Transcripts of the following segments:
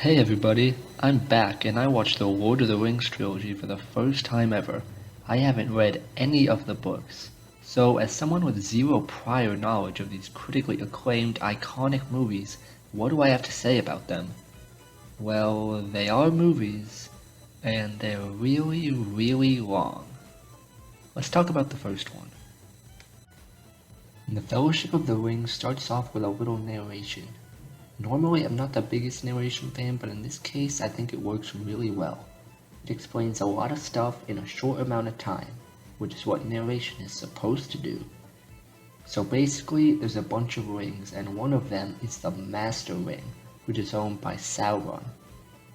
Hey everybody, I'm back and I watched the Lord of the Rings trilogy for the first time ever. I haven't read any of the books. So, as someone with zero prior knowledge of these critically acclaimed, iconic movies, what do I have to say about them? Well, they are movies, and they're really, really long. Let's talk about the first one. The Fellowship of the Ring starts off with a little narration. Normally, I'm not the biggest narration fan, but in this case, I think it works really well. It explains a lot of stuff in a short amount of time, which is what narration is supposed to do. So basically, there's a bunch of rings, and one of them is the Master Ring, which is owned by Sauron.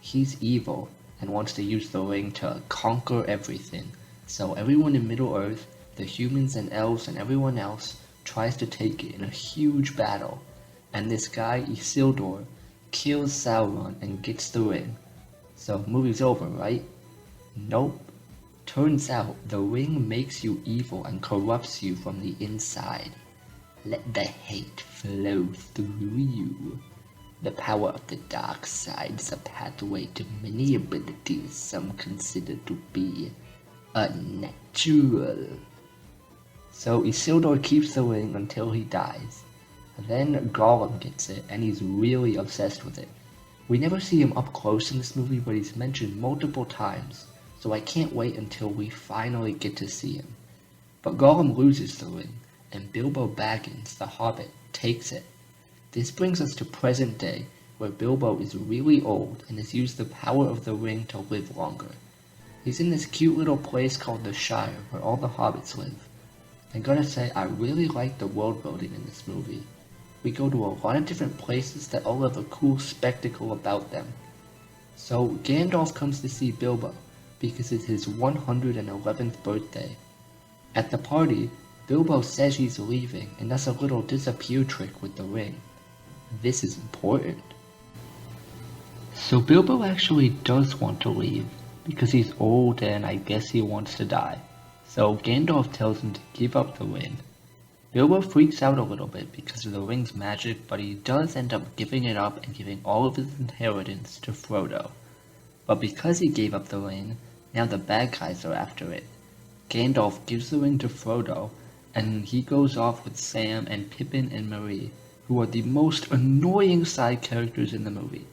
He's evil, and wants to use the ring to conquer everything, so everyone in Middle-earth, the humans and elves and everyone else, tries to take it in a huge battle. And this guy, Isildur, kills Sauron and gets the ring. So, movie's over, right? Nope. Turns out, the ring makes you evil and corrupts you from the inside. Let the hate flow through you. The power of the dark side is a pathway to many abilities some consider to be unnatural. So Isildur keeps the ring until he dies. Then Gollum gets it, and he's really obsessed with it. We never see him up close in this movie, but he's mentioned multiple times, so I can't wait until we finally get to see him. But Gollum loses the ring, and Bilbo Baggins, the Hobbit, takes it. This brings us to present day, where Bilbo is really old and has used the power of the ring to live longer. He's in this cute little place called the Shire, where all the hobbits live. I gotta say, I really like the world building in this movie. We go to a lot of different places that all have a cool spectacle about them. So Gandalf comes to see Bilbo, because it's his 111th birthday. At the party, Bilbo says he's leaving and does a little disappear trick with the ring. This is important. So Bilbo actually does want to leave, because he's old and I guess he wants to die. So Gandalf tells him to give up the ring. Bilbo freaks out a little bit because of the ring's magic, but he does end up giving it up and giving all of his inheritance to Frodo. But because he gave up the ring, now the bad guys are after it. Gandalf gives the ring to Frodo, and he goes off with Sam and Pippin and Merry, who are the most annoying side characters in the movie.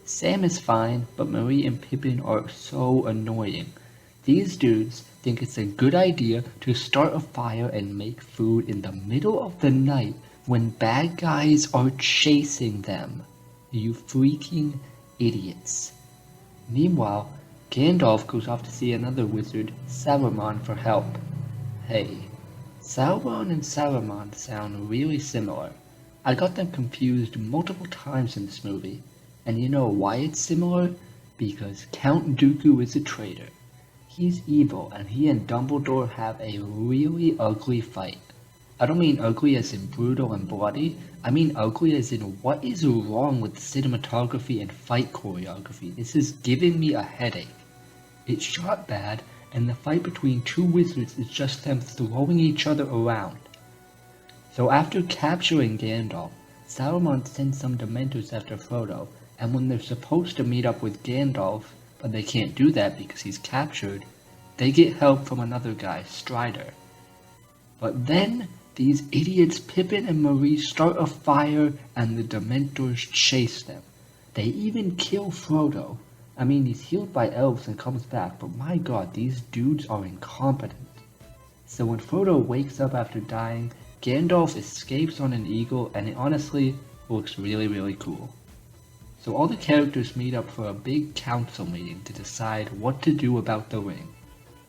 Sam is fine, but Merry and Pippin are so annoying. These dudes think it's a good idea to start a fire and make food in the middle of the night when bad guys are chasing them. You freaking idiots. Meanwhile, Gandalf goes off to see another wizard, Saruman, for help. Hey, Sauron and Saruman sound really similar. I got them confused multiple times in this movie. And you know why it's similar? Because Count Dooku is a traitor. He's evil, and he and Dumbledore have a really ugly fight. I don't mean ugly as in brutal and bloody, I mean ugly as in what is wrong with the cinematography and fight choreography. This is giving me a headache. It's shot bad, and the fight between two wizards is just them throwing each other around. So after capturing Gandalf, Saruman sends some Dementors after Frodo, and when they're supposed to meet up with Gandalf, but they can't do that because he's captured, they get help from another guy, Strider. But then, these idiots Pippin and Merry start a fire and the Dementors chase them. They even kill Frodo. I mean, he's healed by elves and comes back, but my god, these dudes are incompetent. So when Frodo wakes up after dying, Gandalf escapes on an eagle, and it honestly looks really cool. So all the characters meet up for a big council meeting to decide what to do about the ring.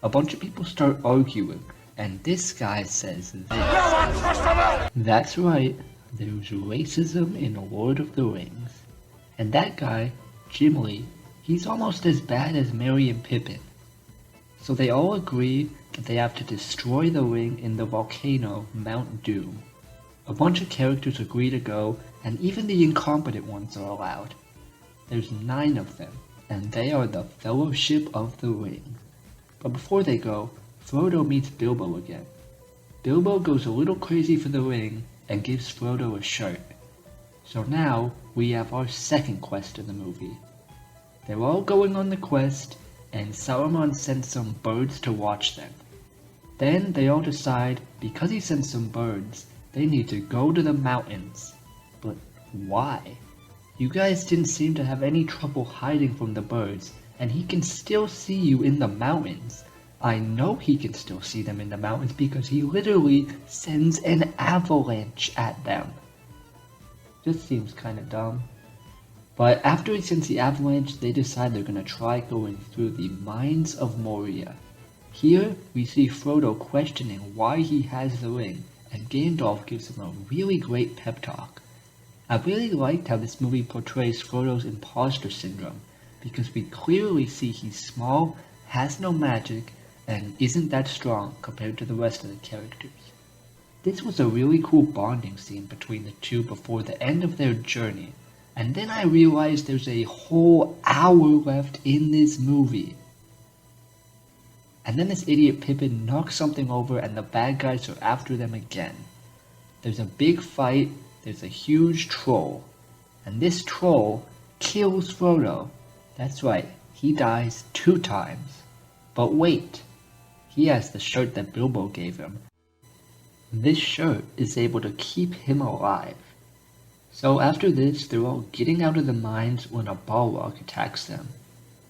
A bunch of people start arguing, and this guy says this. That's right, there's racism in Lord of the Rings. And that guy, Gimli, he's almost as bad as Merry and Pippin. So they all agree that they have to destroy the ring in the volcano Mount Doom. A bunch of characters agree to go, and even the incompetent ones are allowed. There's 9 of them, and they are the Fellowship of the Ring. But before they go, Frodo meets Bilbo again. Bilbo goes a little crazy for the ring and gives Frodo a shirt. So now we have our second quest in the movie. They're all going on the quest, and Saruman sends some birds to watch them. Then they all decide, because he sent some birds, they need to go to the mountains. But why? You guys didn't seem to have any trouble hiding from the birds, and he can still see you in the mountains. I know he can still see them in the mountains because he literally sends an avalanche at them. Just seems kinda dumb. But after he sends the avalanche, they decide they're gonna try going through the mines of Moria. Here, we see Frodo questioning why he has the ring, and Gandalf gives him a really great pep talk. I really liked how this movie portrays Frodo's imposter syndrome, because we clearly see he's small, has no magic, and isn't that strong compared to the rest of the characters. This was a really cool bonding scene between the two before the end of their journey, and then I realized there's a whole hour left in this movie. And then this idiot Pippin knocks something over and the bad guys are after them again. There's a big fight, there's a huge troll, and this troll kills Frodo. That's right, he dies 2 times. But wait, he has the shirt that Bilbo gave him. This shirt is able to keep him alive. So after this, they're all getting out of the mines when a Balrog attacks them.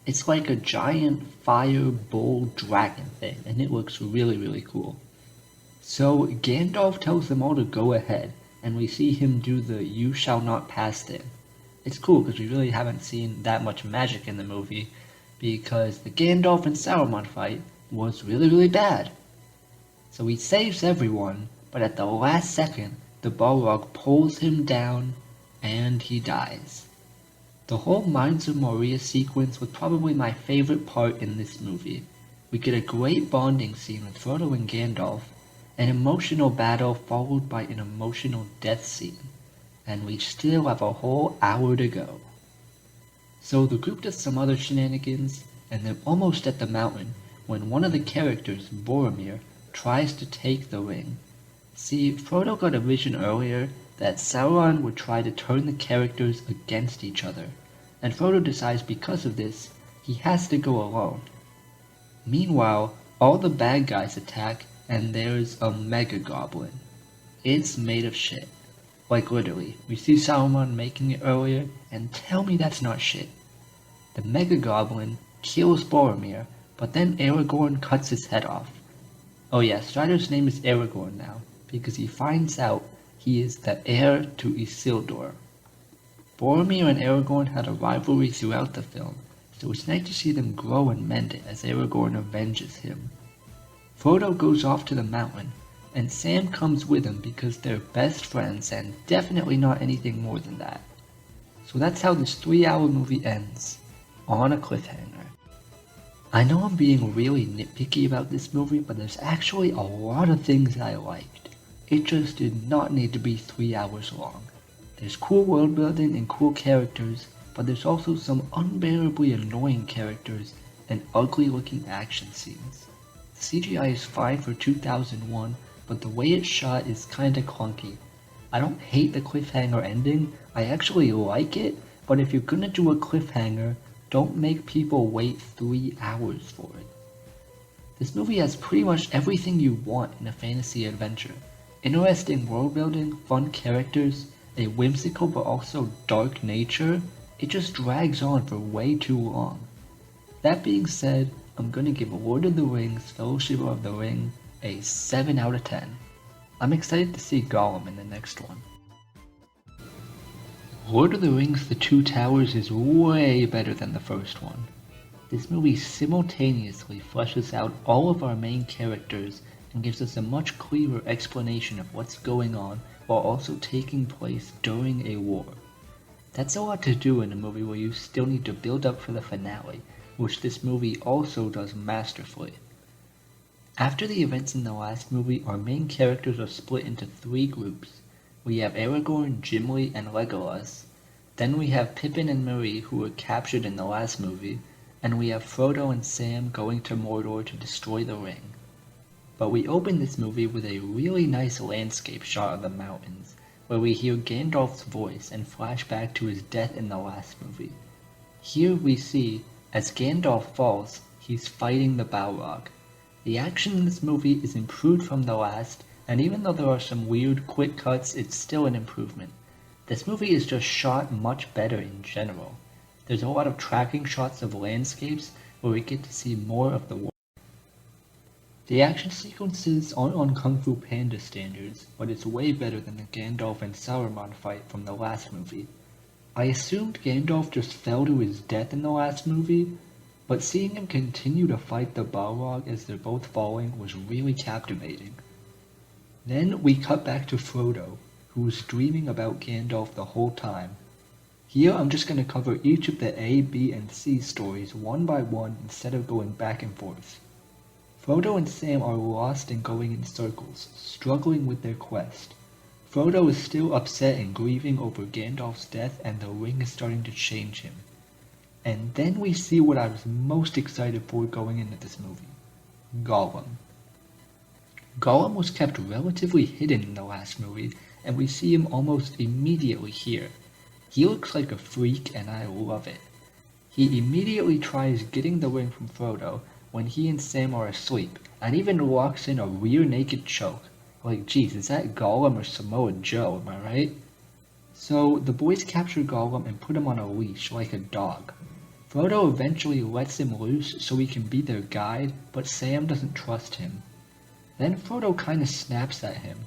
It's like a giant fire bull dragon thing, and it looks really cool. So Gandalf tells them all to go ahead, and we see him do the "you shall not pass" thing. It's cool because we really haven't seen that much magic in the movie, because the Gandalf and Saruman fight was really bad. So he saves everyone, but at the last second, the Balrog pulls him down, and he dies. The whole Mines of Moria sequence was probably my favorite part in this movie. We get a great bonding scene with Frodo and Gandalf, an emotional battle followed by an emotional death scene, and we still have a whole hour to go. So the group does some other shenanigans, and they're almost at the mountain when one of the characters, Boromir, tries to take the ring. See, Frodo got a vision earlier that Sauron would try to turn the characters against each other, and Frodo decides because of this, he has to go alone. Meanwhile, all the bad guys attack, and there's a mega goblin. It's made of shit. Like literally, we see Sauron making it earlier, and tell me that's not shit. The mega goblin kills Boromir, but then Aragorn cuts his head off. Oh yeah, Strider's name is Aragorn now, because he finds out he is the heir to Isildur. Boromir and Aragorn had a rivalry throughout the film, so it's nice to see them grow and mend it as Aragorn avenges him. Frodo goes off to the mountain, and Sam comes with him because they're best friends and definitely not anything more than that. So that's how this 3-hour movie ends, on a cliffhanger. I know I'm being really nitpicky about this movie, but there's actually a lot of things I liked. It just did not need to be 3 hours long. There's cool world building and cool characters, but there's also some unbearably annoying characters and ugly looking action scenes. The CGI is fine for 2001, but the way it's shot is kinda clunky. I don't hate the cliffhanger ending, I actually like it, but if you're gonna do a cliffhanger, don't make people wait 3 hours for it. This movie has pretty much everything you want in a fantasy adventure. Interesting world building, fun characters, a whimsical but also dark nature. It just drags on for way too long. That being said, I'm gonna give Lord of the Rings Fellowship of the Ring a 7 out of 10. I'm excited to see Gollum in the next one. Lord of the Rings The Two Towers is way better than the first one. This movie simultaneously fleshes out all of our main characters and gives us a much clearer explanation of what's going on while also taking place during a war. That's a lot to do in a movie where you still need to build up for the finale, which this movie also does masterfully. After the events in the last movie, our main characters are split into 3 groups. We have Aragorn, Gimli, and Legolas. Then we have Pippin and Merry, who were captured in the last movie, and we have Frodo and Sam going to Mordor to destroy the ring. But we open this movie with a really nice landscape shot of the mountains, where we hear Gandalf's voice and flash back to his death in the last movie. Here we see, as Gandalf falls, he's fighting the Balrog. The action in this movie is improved from the last, and even though there are some weird quick cuts, it's still an improvement. This movie is just shot much better in general. There's a lot of tracking shots of landscapes where we get to see more of the world. The action sequences aren't on Kung Fu Panda standards, but it's way better than the Gandalf and Saruman fight from the last movie. I assumed Gandalf just fell to his death in the last movie, but seeing him continue to fight the Balrog as they're both falling was really captivating. Then we cut back to Frodo, who was dreaming about Gandalf the whole time. Here I'm just going to cover each of the A, B, and C stories one by one instead of going back and forth. Frodo and Sam are lost and going in circles, struggling with their quest. Frodo is still upset and grieving over Gandalf's death, and the ring is starting to change him. And then we see what I was most excited for going into this movie. Gollum. Gollum was kept relatively hidden in the last movie, and we see him almost immediately here. He looks like a freak, and I love it. He immediately tries getting the ring from Frodo when he and Sam are asleep, and even locks in a rear naked choke. Like, geez, is that Gollum or Samoa Joe, am I right? So, the boys capture Gollum and put him on a leash, like a dog. Frodo eventually lets him loose so he can be their guide, but Sam doesn't trust him. Then Frodo kinda snaps at him.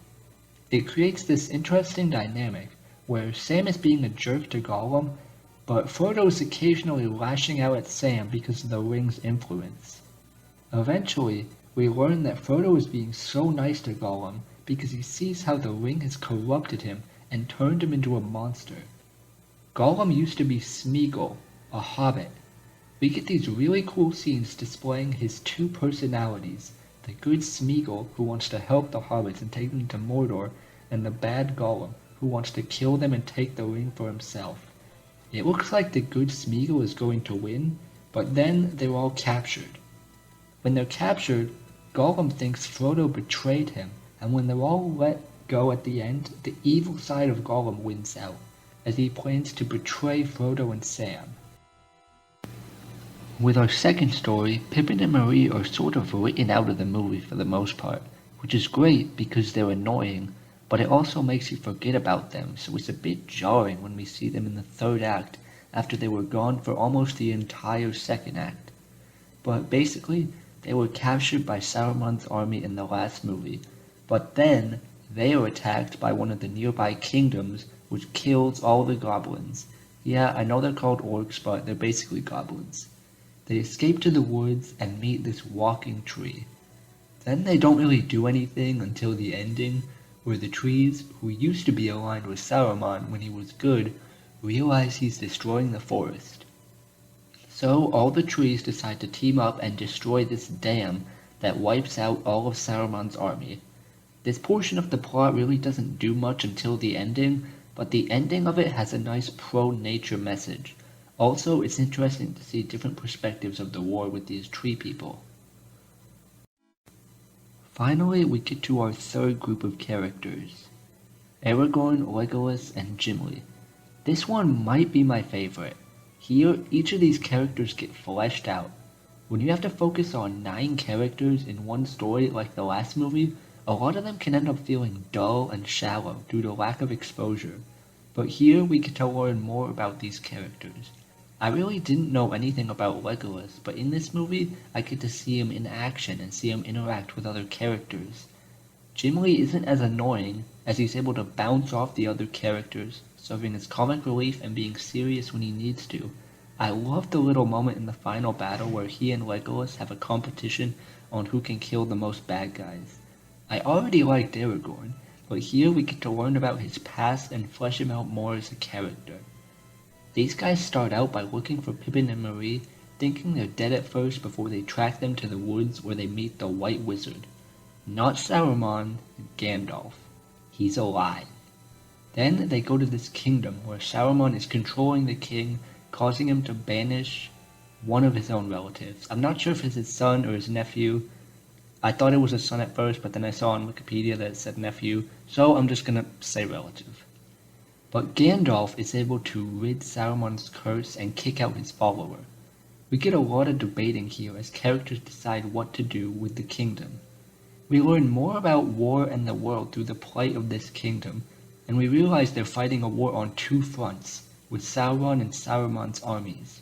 It creates this interesting dynamic, where Sam is being a jerk to Gollum, but Frodo is occasionally lashing out at Sam because of the ring's influence. Eventually, we learn that Frodo is being so nice to Gollum because he sees how the ring has corrupted him and turned him into a monster. Gollum used to be Smeagol, a hobbit. We get these really cool scenes displaying his two personalities, the good Smeagol who wants to help the hobbits and take them to Mordor, and the bad Gollum who wants to kill them and take the ring for himself. It looks like the good Smeagol is going to win, but then they're all captured. When they're captured, Gollum thinks Frodo betrayed him, and when they're all let go at the end, the evil side of Gollum wins out, as he plans to betray Frodo and Sam. With our second story, Pippin and Merry are sort of written out of the movie for the most part, which is great because they're annoying, but it also makes you forget about them, so it's a bit jarring when we see them in the third act after they were gone for almost the entire second act. But basically, they were captured by Saruman's army in the last movie, but then they are attacked by one of the nearby kingdoms, which kills all the goblins. Yeah, I know they're called orcs, but they're basically goblins. They escape to the woods and meet this walking tree. Then they don't really do anything until the ending, where the trees, who used to be aligned with Saruman when he was good, realize he's destroying the forest. So all the trees decide to team up and destroy this dam that wipes out all of Saruman's army. This portion of the plot really doesn't do much until the ending, but the ending of it has a nice pro-nature message. Also, it's interesting to see different perspectives of the war with these tree people. Finally, we get to our third group of characters. Aragorn, Legolas, and Gimli. This one might be my favorite. Here, each of these characters get fleshed out. When you have to focus on 9 characters in one story like the last movie, a lot of them can end up feeling dull and shallow due to lack of exposure. But here we get to learn more about these characters. I really didn't know anything about Legolas, but in this movie, I get to see him in action and see him interact with other characters. Gimli isn't as annoying, as he's able to bounce off the other characters, serving as comic relief and being serious when he needs to. I love the little moment in the final battle where he and Legolas have a competition on who can kill the most bad guys. I already liked Aragorn, but here we get to learn about his past and flesh him out more as a character. These guys start out by looking for Pippin and Merry, thinking they're dead at first before they track them to the woods where they meet the White Wizard. Not Saruman, Gandalf. He's alive. Then they go to this kingdom where Saruman is controlling the king, causing him to banish one of his own relatives. I'm not sure if it's his son or his nephew. I thought it was his son at first, but then I saw on Wikipedia that it said nephew, so I'm just gonna say relative. but Gandalf is able to rid Saruman's curse and kick out his follower. We get a lot of debating here as characters decide what to do with the kingdom. We learn more about war and the world through the plight of this kingdom, and we realize they're fighting a war on two fronts, with Sauron and Saruman's armies.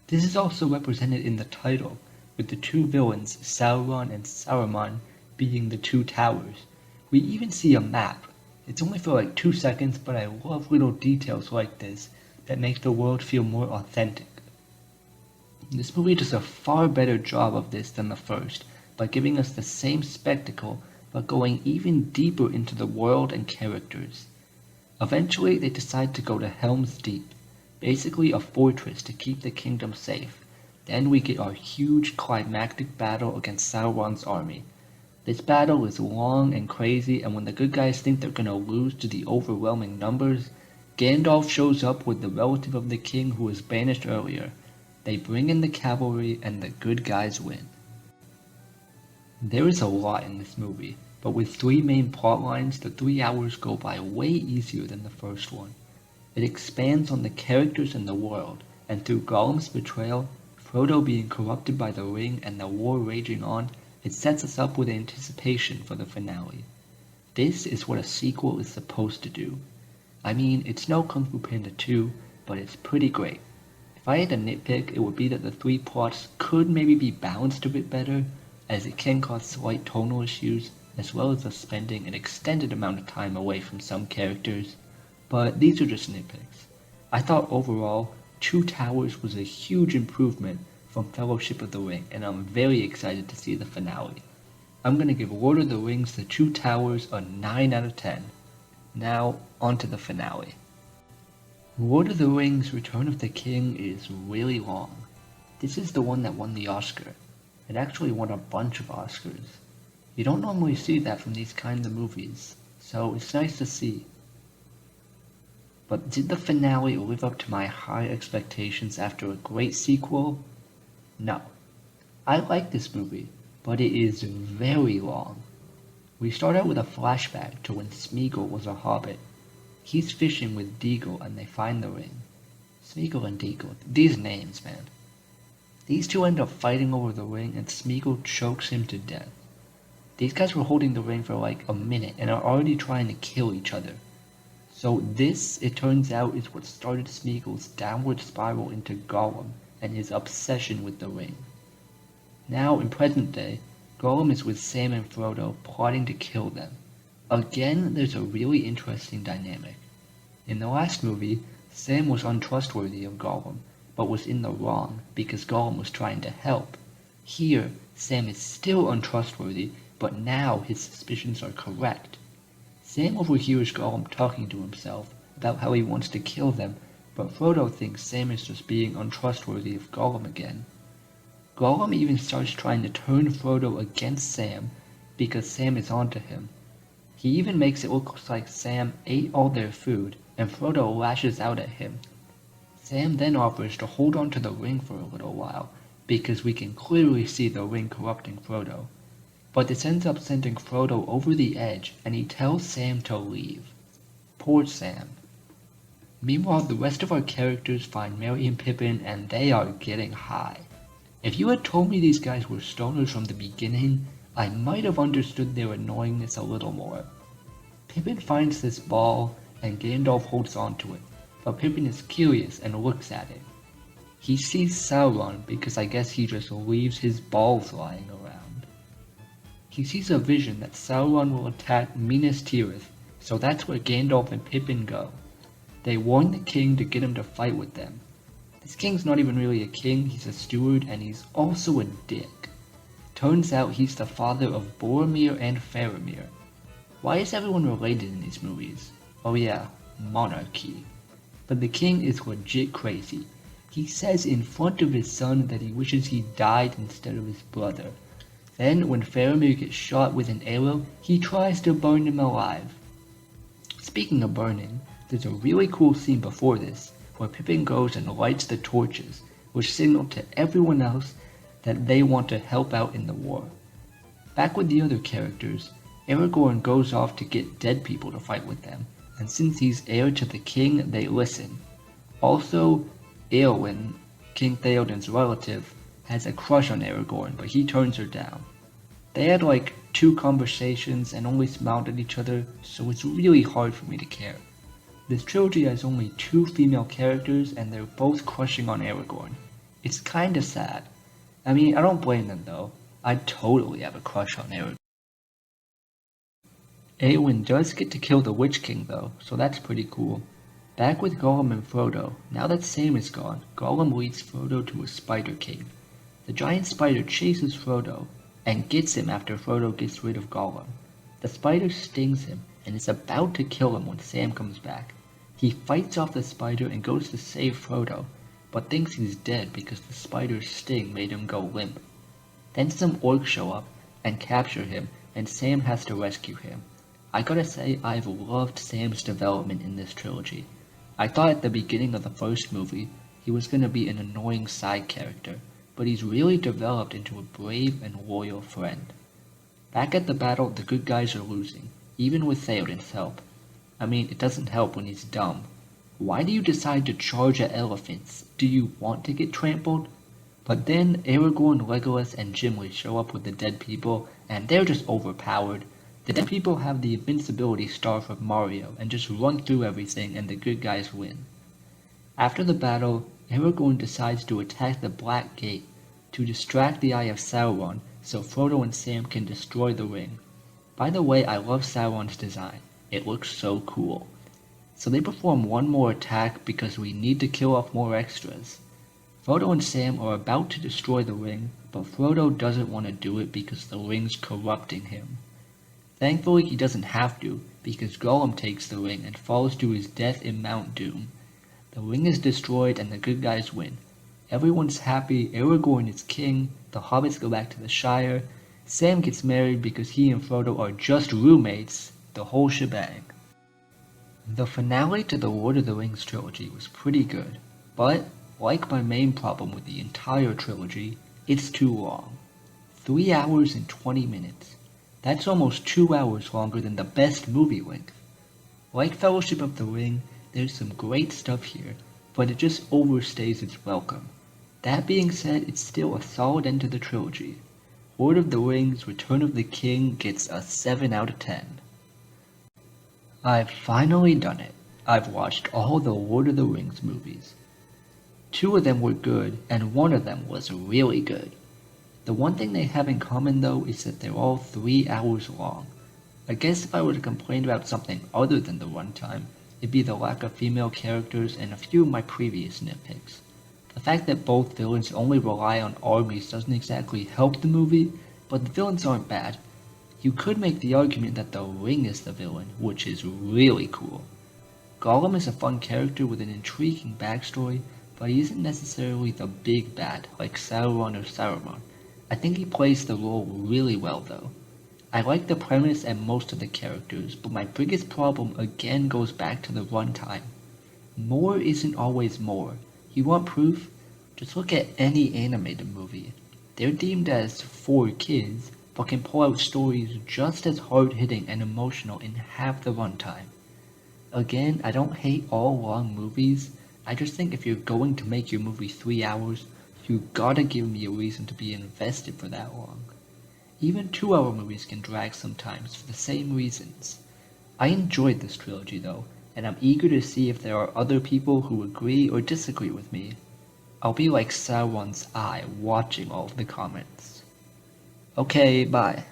This is also represented in the title, with the two villains, Sauron and Saruman, being the two towers. We even see a map. It's only for like 2 seconds, but I love little details like this that make the world feel more authentic. This movie does a far better job of this than the first, by giving us the same spectacle, but going even deeper into the world and characters. Eventually, they decide to go to Helm's Deep, basically a fortress to keep the kingdom safe. Then we get our huge climactic battle against Sauron's army. This battle is long and crazy, and when the good guys think they're gonna lose to the overwhelming numbers, Gandalf shows up with the relative of the king who was banished earlier. They bring in the cavalry, and the good guys win. There is a lot in this movie, but with 3 main plot lines, the 3 hours go by way easier than the first one. It expands on the characters and the world, and through Gollum's betrayal, Frodo being corrupted by the ring, and the war raging on, it sets us up with anticipation for the finale. This is what a sequel is supposed to do. I mean, it's no Kung Fu Panda 2, but it's pretty great. If I had to nitpick, it would be that the 3 plots could maybe be balanced a bit better, as it can cause slight tonal issues, as well as us spending an extended amount of time away from some characters, but these are just nitpicks. I thought overall, Two Towers was a huge improvement from Fellowship of the Ring, and I'm very excited to see the finale. I'm going to give Lord of the Rings The Two Towers a 9 out of 10. Now, on to the finale. Lord of the Rings Return of the King is really long. This is the one that won the Oscar. It actually won a bunch of Oscars. You don't normally see that from these kind of movies, so it's nice to see. But did the finale live up to my high expectations after a great sequel? No. I like this movie, but it is very long. We start out with a flashback to when Smeagol was a hobbit. He's fishing with Deagle and they find the ring. Smeagol and Deagle, these names, man. These two end up fighting over the ring and Smeagol chokes him to death. These guys were holding the ring for like a minute and are already trying to kill each other. So this, it turns out, is what started Smeagol's downward spiral into Gollum and his obsession with the ring. Now, in present day, Gollum is with Sam and Frodo plotting to kill them. Again, there's a really interesting dynamic. In the last movie, Sam was untrustworthy of Gollum, but was in the wrong because Gollum was trying to help. Here, Sam is still untrustworthy, but now his suspicions are correct. Sam overhears Gollum talking to himself about how he wants to kill them, but Frodo thinks Sam is just being untrustworthy of Gollum again. Gollum even starts trying to turn Frodo against Sam because Sam is onto him. He even makes it look like Sam ate all their food, and Frodo lashes out at him. Sam then offers to hold on to the ring for a little while, because we can clearly see the ring corrupting Frodo. But this ends up sending Frodo over the edge, and he tells Sam to leave. Poor Sam. Meanwhile, the rest of our characters find Merry and Pippin, and they are getting high. If you had told me these guys were stoners from the beginning, I might have understood their annoyingness a little more. Pippin finds this ball, and Gandalf holds on to it, but Pippin is curious and looks at it. He sees Sauron because I guess he just leaves his balls lying around. He sees a vision that Sauron will attack Minas Tirith, so that's where Gandalf and Pippin go. They warn the king to get him to fight with them. This king's not even really a king, he's a steward, and he's also a dick. Turns out he's the father of Boromir and Faramir. Why is everyone related in these movies? Oh yeah, monarchy. But the king is legit crazy. He says in front of his son that he wishes he died instead of his brother. Then, when Faramir gets shot with an arrow, he tries to burn him alive. Speaking of burning, there's a really cool scene before this, where Pippin goes and lights the torches, which signal to everyone else that they want to help out in the war. Back with the other characters, Aragorn goes off to get dead people to fight with them, and since he's heir to the king, they listen. Also, Eowyn, King Theoden's relative, has a crush on Aragorn, but he turns her down. They had like 2 conversations and only smiled at each other, so it's really hard for me to care. This trilogy has only 2 female characters and they're both crushing on Aragorn. It's kinda sad. I mean, I don't blame them though. I'd totally have a crush on Aragorn. Eowyn does get to kill the Witch King though, so that's pretty cool. Back with Gollum and Frodo, now that Sam is gone, Gollum leads Frodo to a spider cave. The giant spider chases Frodo, and gets him after Frodo gets rid of Gollum. The spider stings him, and is about to kill him when Sam comes back. He fights off the spider and goes to save Frodo, but thinks he's dead because the spider's sting made him go limp. Then some orcs show up and capture him, and Sam has to rescue him. I gotta say, I've loved Sam's development in this trilogy. I thought at the beginning of the first movie, he was gonna be an annoying side character, but he's really developed into a brave and loyal friend. Back at the battle, the good guys are losing, even with Theoden's help. I mean, it doesn't help when he's dumb. Why do you decide to charge at elephants? Do you want to get trampled? But then Aragorn, Legolas, and Gimli show up with the dead people, and they're just overpowered. The dead people have the invincibility star from Mario and just run through everything and the good guys win. After the battle, Aragorn decides to attack the Black Gate to distract the Eye of Sauron so Frodo and Sam can destroy the ring. By the way, I love Sauron's design. It looks so cool. So they perform one more attack because we need to kill off more extras. Frodo and Sam are about to destroy the ring, but Frodo doesn't want to do it because the ring's corrupting him. Thankfully, he doesn't have to, because Gollum takes the ring and falls to his death in Mount Doom. The ring is destroyed and the good guys win. Everyone's happy, Aragorn is king, the hobbits go back to the Shire, Sam gets married because he and Frodo are just roommates, the whole shebang. The finale to the Lord of the Rings trilogy was pretty good, but, like my main problem with the entire trilogy, it's too long. 3 hours and 20 minutes. That's almost 2 hours longer than the best movie length. Like Fellowship of the Ring, there's some great stuff here, but it just overstays its welcome. That being said, it's still a solid end to the trilogy. Lord of the Rings Return of the King gets a 7 out of 10. I've finally done it. I've watched all the Lord of the Rings movies. 2 of them were good, and 1 of them was really good. The one thing they have in common though is that they're all 3 hours long. I guess if I were to complain about something other than the runtime, it'd be the lack of female characters and a few of my previous nitpicks. The fact that both villains only rely on armies doesn't exactly help the movie, but the villains aren't bad. You could make the argument that the ring is the villain, which is really cool. Gollum is a fun character with an intriguing backstory, but he isn't necessarily the big bad like Sauron or Saruman. I think he plays the role really well though. I like the premise and most of the characters, but my biggest problem again goes back to the runtime. More isn't always more. You want proof? Just look at any animated movie. They're deemed as for kids, but can pull out stories just as hard-hitting and emotional in half the runtime. Again, I don't hate all long movies, I just think if you're going to make your movie 3 hours, you gotta give me a reason to be invested for that long. Even 2-hour movies can drag sometimes for the same reasons. I enjoyed this trilogy though, and I'm eager to see if there are other people who agree or disagree with me. I'll be like Sauron's eye watching all of the comments. Okay, bye.